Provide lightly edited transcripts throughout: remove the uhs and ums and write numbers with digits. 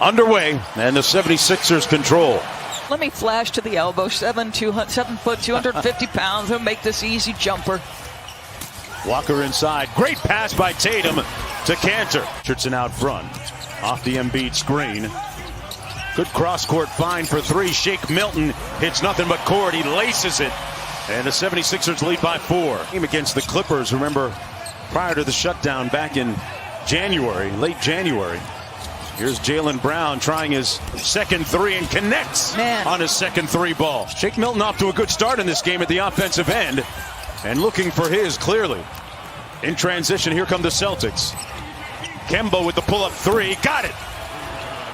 underway, and the 76ers control. Let me flash to the elbow. 7 foot, 250 pounds. He'll make this easy jumper. Walker inside. Great pass by Tatum to Cantor. Richardson out front. Off the Embiid screen. Good cross-court find for three. Shake Milton hits nothing but court. He laces it. And the 76ers lead by 4. Game against the Clippers, remember, prior to the shutdown back in January, late January. Here's Jaylen Brown trying his second three and connects on his second three ball. Shake Milton off to a good start in this game at the offensive end and looking for his clearly. In transition, here come the Celtics. Kemba with the pull-up three. Got it!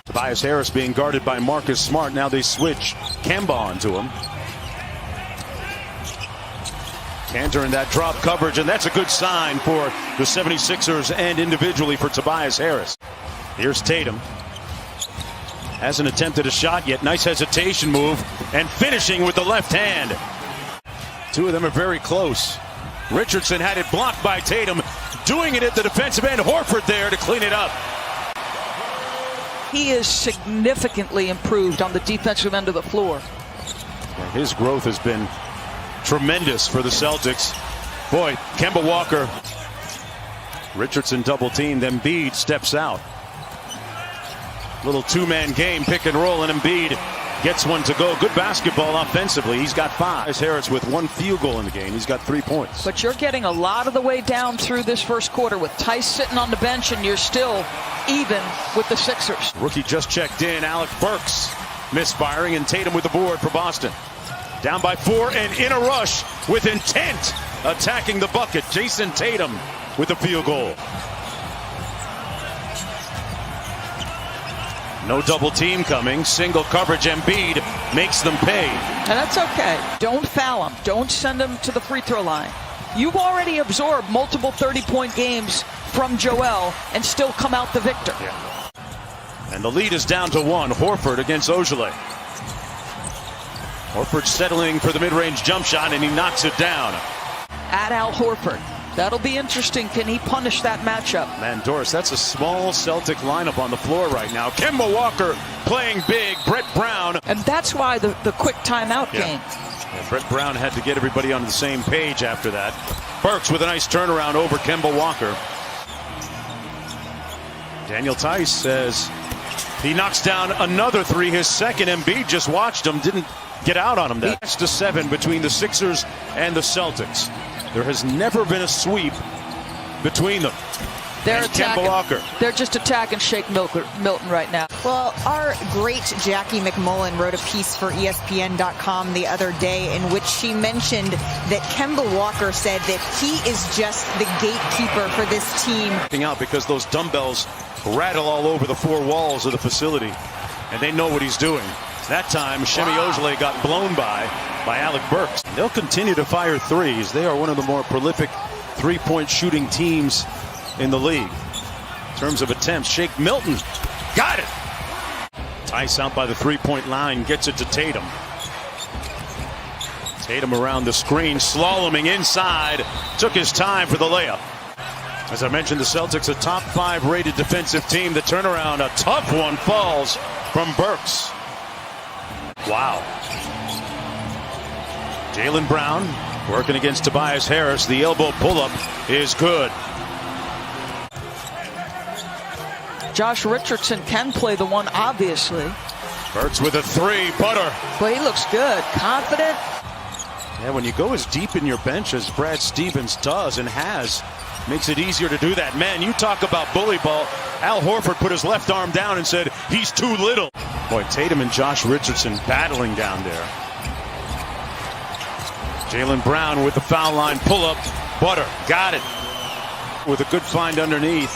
Tobias Harris being guarded by Marcus Smart. Now they switch Kemba onto him. Cantor in that drop coverage, and that's a good sign for the 76ers and individually for Tobias Harris. Here's Tatum. Hasn't attempted a shot yet. Nice hesitation move and finishing with the left hand. Two of them are very close. Richardson had it blocked by Tatum. Doing it at the defensive end. Horford there to clean it up. He is significantly improved on the defensive end of the floor. Well, his growth has been tremendous for the Celtics. Boy, Kemba Walker. Richardson double teamed. Embiid steps out. Little two-man game, pick and roll, and Embiid gets one to go. Good basketball offensively. He's got 5. Harris with 1 field goal in the game. He's got 3 points. But you're getting a lot of the way down through this first quarter with Tice sitting on the bench, and you're still even with the Sixers. Rookie just checked in. Alec Burks misfiring, and Tatum with the board for Boston. Down by 4 and in a rush with intent. Attacking the bucket. Jason Tatum with the field goal. No double team coming. Single coverage. Embiid makes them pay. And that's okay. Don't foul him. Don't send him to the free throw line. You've already absorbed multiple 30-point games from Joel and still come out the victor. Yeah. And the lead is down to 1. Horford against Ojale. Horford settling for the mid-range jump shot, and he knocks it down. At Al Horford. That'll be interesting. Can he punish that matchup? Man, Doris, that's a small Celtic lineup on the floor right now. Kemba Walker playing big. Brett Brown. And that's why the quick timeout game. Yeah, Brett Brown had to get everybody on the same page after that. Burks with a nice turnaround over Kemba Walker. Daniel Tice says he knocks down another 3. His second. Embiid just watched him. Didn't get out on him. That's to 7 between the Sixers and the Celtics. There has never been a sweep between them. They're attacking. Kemba Walker. They're just attacking Shake Milton right now. Well, our great Jackie McMullen wrote a piece for ESPN.com the other day in which she mentioned that Kemba Walker said that he is just the gatekeeper for this team. Out because those dumbbells rattle all over the 4 walls of the facility, and they know what he's doing. That time, Shemi Ojale got blown by Alec Burks. They'll continue to fire threes. They are one of the more prolific three-point shooting teams in the league. In terms of attempts, Shake Milton got it. Tice out by the three-point line, gets it to Tatum. Tatum around the screen, slaloming inside. Took his time for the layup. As I mentioned, the Celtics, a top 5 rated defensive team. The turnaround, a tough one, falls from Burks. Wow. Jaylen Brown working against Tobias Harris. The elbow pull-up is good. Josh Richardson can play the one, obviously. Burks with a 3. Butter. But he looks good. Confident. Yeah, when you go as deep in your bench as Brad Stevens does and has, makes it easier to do that. Man, you talk about bully ball. Al Horford put his left arm down and said, he's too little. Boy, Tatum and Josh Richardson battling down there. Jaylen Brown with the foul line pull-up. Butter got it with a good find underneath.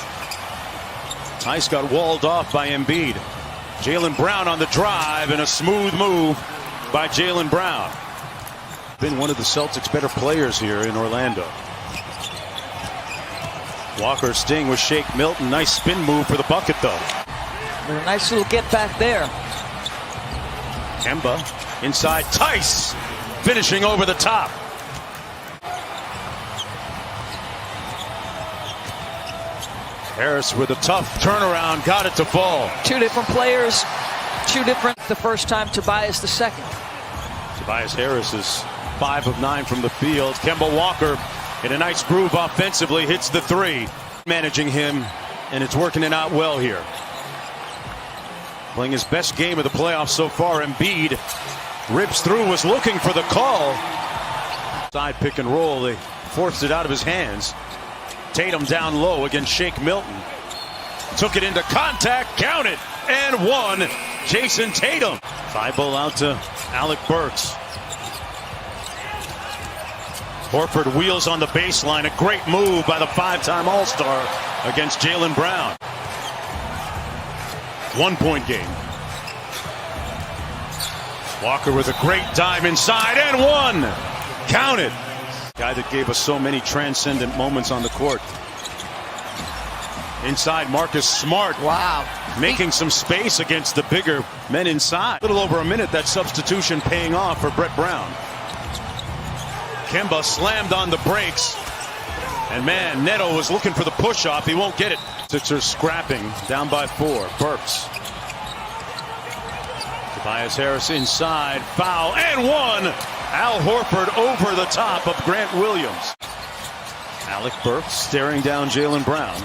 Tice got walled off by Embiid. Jaylen Brown on the drive and a smooth move by Jaylen Brown. Been one of the Celtics' better players here in Orlando. Walker sting with Shake Milton. Nice spin move for the bucket, though. A nice little get back there. Kemba inside. Tice finishing over the top. Harris with a tough turnaround, got it to fall. Two different players, two different. The first time, Tobias the second. Tobias Harris is 5 of 9 from the field. Kemba Walker in a nice groove offensively hits the three. Managing him, and it's working it out well here. Playing his best game of the playoffs so far. Embiid rips through, was looking for the call. Side pick and roll, they forced it out of his hands. Tatum down low against Shake Milton. Took it into contact, count it, and one. Jason Tatum. Thibault out to Alec Burks. Horford wheels on the baseline. A great move by the 5-time All-Star against Jaylen Brown. 1-point game. Walker with a great dive inside and one. Count it. Guy that gave us so many transcendent moments on the court. Inside, Marcus Smart. Wow. Making some space against the bigger men inside. A little over a minute, that substitution paying off for Brett Brown. Kemba slammed on the brakes. And man, Neto was looking for the push-off. He won't get it. Sixers scrapping, down by 4. Burks. Tobias Harris inside, foul, and one. Al Horford over the top of Grant Williams. Alec Burks staring down Jaylen Brown.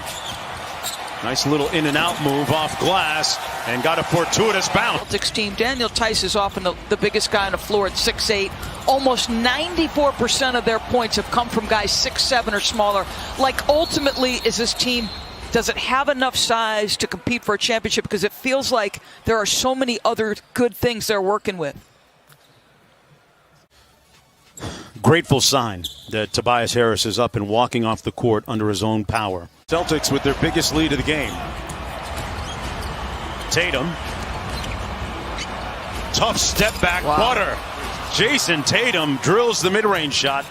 Nice little in and out move off glass and got a fortuitous bounce. Celtics team, Daniel Tice is often the biggest guy on the floor at 6'8". Almost 94% of their points have come from guys 6'7" or smaller. Like, ultimately, is this team, does it have enough size to compete for a championship? Because it feels like there are so many other good things they're working with. Grateful sign that Tobias Harris is up and walking off the court under his own power. Celtics with their biggest lead of the game. Tatum. Tough step back butter. Jason Tatum drills the mid-range shot.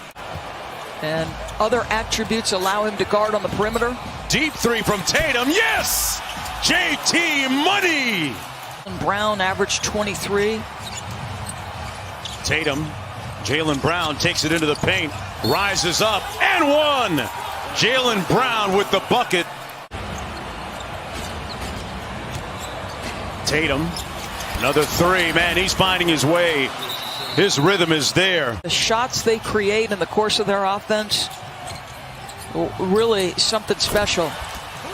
And other attributes allow him to guard on the perimeter. Deep three from Tatum. Yes! JT money! Brown averaged 23. Tatum. Jaylen Brown takes it into the paint. Rises up and one! Jaylen Brown with the bucket. Tatum. Another three. Man, he's finding his way. His rhythm is there. The shots they create in the course of their offense, really something special.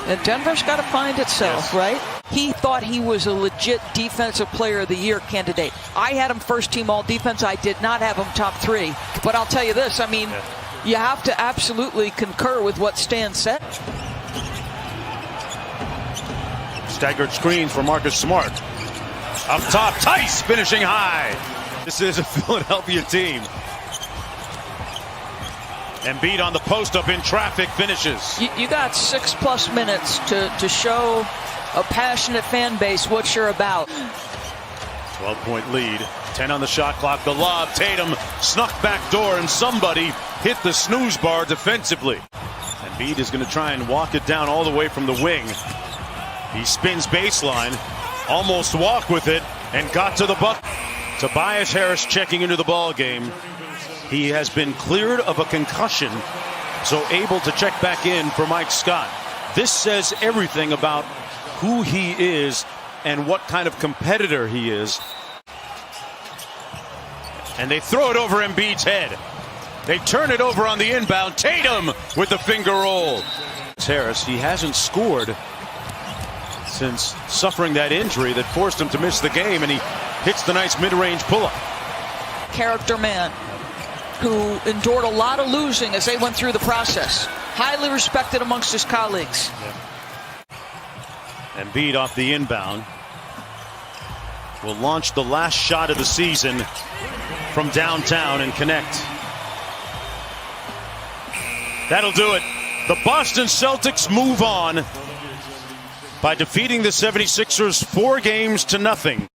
And Denver's got to find itself, right? He thought he was a legit defensive player of the year candidate. I had him first team all defense. I did not have him top 3. But I'll tell you this, I mean, you have to absolutely concur with what Stan said. Staggered screens for Marcus Smart. Up top, Tice finishing high. This is a Philadelphia team. Embiid on the post up in traffic, finishes. You got 6+ minutes to show a passionate fan base what you're about. 12-point lead. 10 on the shot clock. The lob. Tatum snuck back door, and somebody hit the snooze bar defensively. Embiid is going to try and walk it down all the way from the wing. He spins baseline, almost walked with it, and got to the bucket. Tobias Harris checking into the ball game. He has been cleared of a concussion, so able to check back in for Mike Scott. This says everything about who he is and what kind of competitor he is. And they throw it over Embiid's head. They turn it over on the inbound. Tatum with the finger roll. Harris, he hasn't scored since suffering that injury that forced him to miss the game, and he hits the nice mid-range pull-up. Character man who endured a lot of losing as they went through the process. Highly respected amongst his colleagues. Embiid off the inbound will launch the last shot of the season from downtown and connect. That'll do it. The Boston Celtics move on by defeating the 76ers 4 games to nothing.